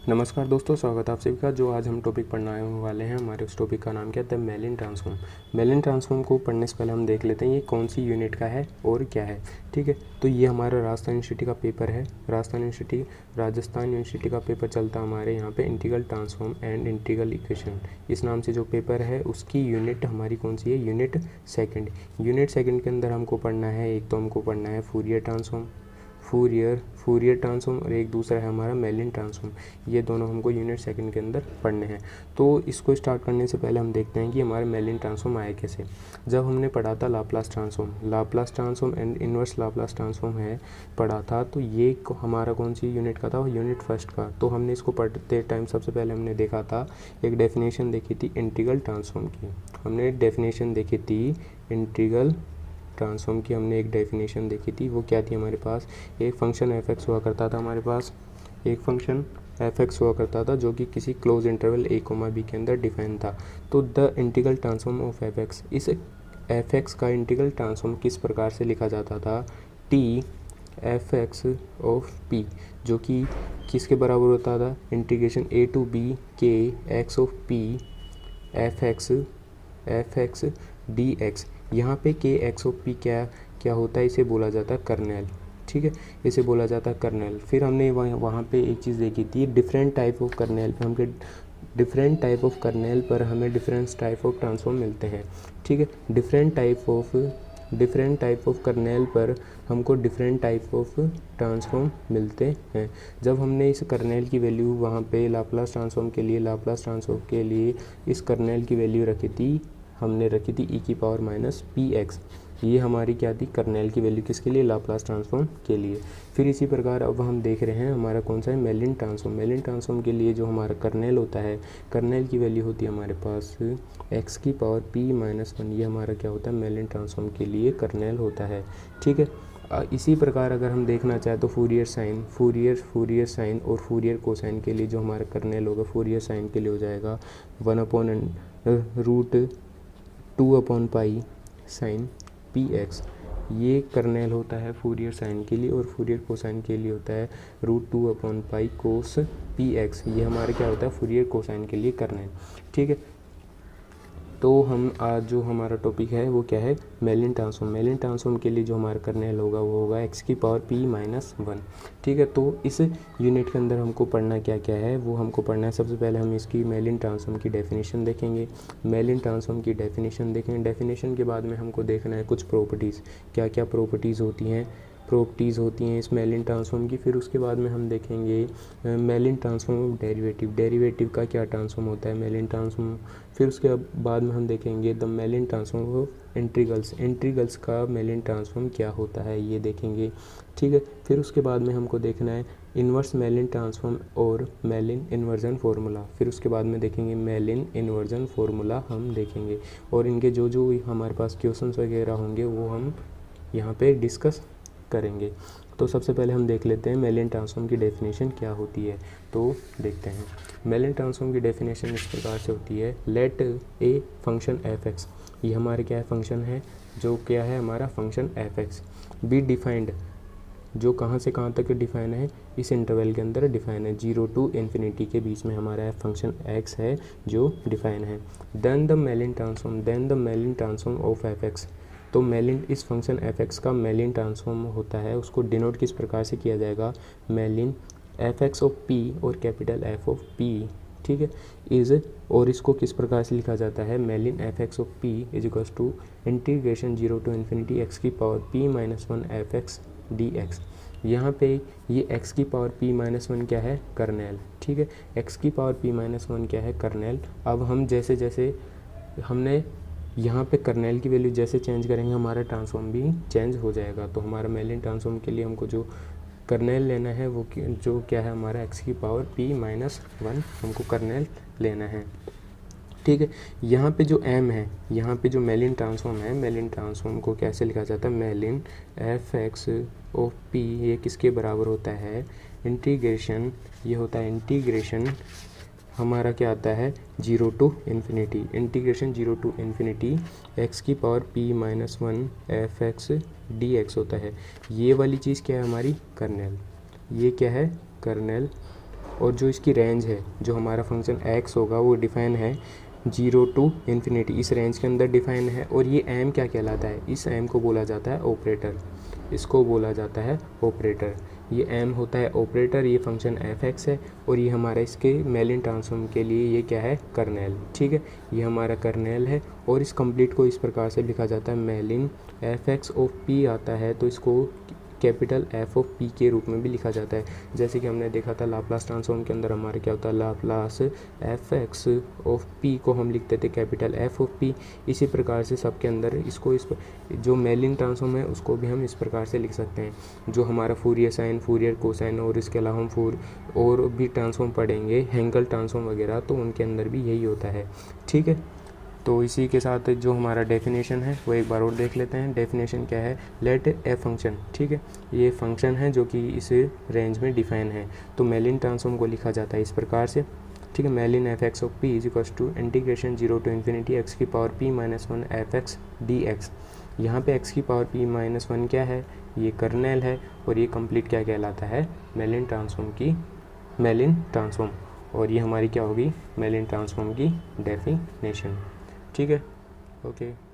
नमस्कार दोस्तों, स्वागत है आप सभी का। जो आज हम टॉपिक पढ़ने आए वाले हैं, हमारे उस टॉपिक का नाम क्या है? मेलिन ट्रांसफॉर्म। मेलिन ट्रांसफॉर्म को पढ़ने से पहले हम देख लेते हैं ये कौन सी यूनिट का है और क्या है। ठीक है, तो ये हमारा राजस्थान यूनिवर्सिटी का पेपर है। राजस्थान यूनिवर्सिटी का पेपर चलता है हमारे यहाँ पे integral transform and integral equation, इस नाम से जो पेपर है उसकी यूनिट हमारी कौन सी है? Unit second. यूनिट सेकंड के अंदर हमको पढ़ना है, एक तो हमको पढ़ना है फूरियर ट्रांसफॉर्म और एक दूसरा है हमारा मेलिन ट्रांसफॉर्म। ये दोनों हमको यूनिट सेकंड के अंदर पढ़ने हैं। तो इसको स्टार्ट करने से पहले हम देखते हैं कि हमारे मेलिन ट्रांसफॉर्म आए कैसे। जब हमने पढ़ा था Laplace transform and inverse Laplace transform है पढ़ा था, तो ये हमारा कौन सी यूनिट का था? यूनिट फर्स्ट का। तो हमने इसको पढ़ते टाइम सबसे पहले हमने देखा था, एक डेफिनेशन देखी थी इंटीग्रल ट्रांसफॉर्म की। हमने डेफिनेशन देखी थी इंटीग्रल ट्रांसफॉर्म की, हमने एक डेफिनेशन देखी थी। वो क्या थी? हमारे पास एक फंक्शन एफ एक्स हुआ करता था, हमारे पास एक फंक्शन एफ एक्स हुआ करता था जो कि किसी क्लोज इंटरवल a, b के अंदर डिफाइन था। तो the integral transform of F x, इस एफ एक्स का इंटीग्रल ट्रांसफॉर्म किस प्रकार से लिखा जाता था? T F X of P, जो कि किसके बराबर होता था? इंटीग्रेशन a to b के x of P F X D X. यहाँ पे के एक्स ऑफ पी क्या होता है? इसे बोला जाता है कर्नेल। ठीक है, इसे बोला जाता है कर्नेल। फिर हमने वहाँ पे एक चीज़ देखी थी, डिफरेंट टाइप ऑफ कर्नेल पे डिफरेंट टाइप ऑफ कर्नेल पर हमें डिफरेंट टाइप ऑफ ट्रांसफॉर्म मिलते हैं। ठीक है, डिफरेंट टाइप ऑफ कर्नेल पर हमको डिफरेंट टाइप ऑफ ट्रांसफॉर्म मिलते हैं। जब हमने इस कर्नेल की वैल्यू वहाँ पे लाप्लास ट्रांसफॉर्म के लिए इस कर्नेल की वैल्यू हमने रखी थी e⁻⁻px। ये हमारी क्या थी? कर्नेल की वैल्यू किसके लिए? लाप्लास ट्रांसफॉर्म के लिए। फिर इसी प्रकार अब हम देख रहे हैं हमारा कौन सा है? मेलिन ट्रांसफॉर्म। मेलिन ट्रांसफॉर्म के लिए जो हमारा कर्नेल होता है, कर्नेल की वैल्यू होती है हमारे पास x⁻p−1। ये हमारा क्या होता है? मेलिन ट्रांसफॉर्म के लिए कर्नेल होता है। ठीक है, इसी प्रकार अगर हम देखना चाहें तो फूरियर साइन और फूरियर कोसाइन के लिए जो हमारा कर्नेल होगा, फूरियर साइन के लिए हो जाएगा 1/√2 sin px। ये कर्नेल होता है फूरियर साइन के लिए, और फूरियर कोसाइन के लिए होता है √2 cos px। ये हमारे क्या होता है? फूरियर कोसाइन के लिए कर्नेल। ठीक है, तो हम आज जो हमारा टॉपिक है वो क्या है? मेलिन ट्रांसफॉर्म। मेलिन ट्रांसफॉर्म के लिए जो हमारा कर्नेल होगा वो होगा x⁻p−1। ठीक है, तो इस यूनिट के अंदर हमको पढ़ना क्या क्या है वो हमको पढ़ना है। सबसे पहले हम इसकी मेलिन ट्रांसफॉर्म की डेफिनेशन देखेंगे। मेलिन ट्रांसफॉर्म की डेफिनेशन देखेंगे। डेफिनेशन के बाद में हमको देखना है कुछ प्रॉपर्टीज़, क्या क्या प्रॉपर्टीज़ होती हैं इस मेलिन ट्रांसफॉर्म की। फिर उसके बाद में हम देखेंगे मेलिन ट्रांसफॉर्म ऑफ डेरिवेटिव का क्या ट्रांसफॉर्म होता है मेलिन ट्रांसफॉर्म। फिर उसके बाद में हम देखेंगे the Mellin transform of integrals का मेलिन ट्रांसफॉर्म क्या होता है, ये देखेंगे। ठीक है, फिर उसके बाद में हमको देखना है इन्वर्स मेलिन ट्रांसफॉर्म और मेलिन इन्वर्जन फार्मूला। फिर उसके बाद में देखेंगे मेलिन इन्वर्जन फार्मूला हम देखेंगे, और इनके जो जो हमारे पास क्वेश्चंस वगैरह होंगे वो हम यहाँ पे डिस्कस करेंगे। तो सबसे पहले हम देख लेते हैं मेलिन ट्रांसफॉर्म की डेफिनेशन क्या होती है। तो देखते हैं मेलिन ट्रांसफॉर्म की डेफिनेशन इस प्रकार से होती है, let a function f x. ये हमारे क्या है? फंक्शन है, जो क्या है? हमारा function f x be defined, जो कहाँ से कहाँ तक डिफाइन है? इस इंटरवल के अंदर डिफाइन है, 0 to ∞ के बीच में हमारा फंक्शन x है जो डिफाइन है। Then the Mellin transform of F X. तो मेलिन, इस फंक्शन एफ एक्स का मेलिन ट्रांसफॉर्म होता है, उसको डिनोट किस प्रकार से किया जाएगा? मेलिन एफ एक्स ऑफ पी और कैपिटल एफ ऑफ पी। ठीक है, और इसको किस प्रकार से लिखा जाता है? Mellin F X of P is equals to integration 0 to ∞ x⁻p−1 F X D X. यहाँ पे ये x⁻p−1 क्या है? कर्नेल। ठीक है, x⁻p−1 क्या है? कर्नेल। अब हम जैसे जैसे हमने यहाँ पे कर्नेल की वैल्यू जैसे चेंज करेंगे हमारा ट्रांसफॉर्म भी चेंज हो जाएगा। तो हमारा मेलिन ट्रांसफॉर्म के लिए हमको जो कर्नेल लेना है वो जो क्या है? हमारा x⁻p−1 हमको कर्नेल लेना है। ठीक है, यहाँ पे जो m है, यहाँ पे जो मेलिन ट्रांसफॉर्म है, मेलिन ट्रांसफॉर्म को कैसे लिखा जाता है? Mellin F X of P, ये किसके बराबर होता है? इंटीग्रेशन, ये होता है इंटीग्रेशन हमारा क्या आता है? 0 to ∞, integration 0 to ∞ x⁻p−1 F X D x होता है। ये वाली चीज़ क्या है? हमारी कर्नेल। ये क्या है? कर्नेल और जो इसकी रेंज है, जो हमारा फंक्शन x होगा वो डिफाइन है 0 टू इन्फिनिटी, इस रेंज के अंदर डिफाइन है। और ये m क्या कहलाता है, इस m को बोला जाता है ऑपरेटर, इसको बोला जाता है ऑपरेटर। ये m होता है ऑपरेटर, ये फंक्शन f(x) है और ये हमारा इसके मेलिन ट्रांसफॉर्म के लिए ये क्या है, कर्नेल। ठीक है, ये हमारा कर्नेल है और इस कंप्लीट को इस प्रकार से लिखा जाता है, मेलिन f(x) ऑफ p आता है तो इसको कैपिटल f ऑफ p के रूप में भी लिखा जाता है। जैसे कि हमने देखा था लाप्लास ट्रांसफॉर्म के अंदर हमारा क्या होता है, लाप्लास f(x) ऑफ p को हम लिखते थे कैपिटल f ऑफ p। इसी प्रकार से सबके अंदर इसको इस जो मेलिन ट्रांसफॉर्म है उसको भी हम इस प्रकार से लिख सकते हैं। जो हमारा फूरियर साइन, फूरियर कोसाइन और इसके अलावा हम और भी ट्रांसफॉर्म पढ़ेंगे, हेंकल ट्रांसफॉर्म वगैरह, तो उनके अंदर भी यही होता है। ठीक है, तो इसी के साथ जो हमारा डेफिनेशन है वो एक बार और देख लेते हैं। डेफिनेशन क्या है, लेट ए फंक्शन, ठीक है, ये फंक्शन है जो कि इस रेंज में डिफाइन है। तो मेलिन ट्रांसफॉर्म को लिखा जाता है इस प्रकार से, ठीक है, Mellin f(x) of p is equals to integration 0 to infinity x की power p minus 1 f(x) dx। यहाँ पे x की पावर p माइनस 1 क्या है, ये कर्नेल है और ये कंप्लीट क्या कहलाता है, मेलिन ट्रांसफॉर्म। और ये हमारी क्या होगी, मेलिन ट्रांसफॉर्म की डेफिनेशन। ठीक है, ओके।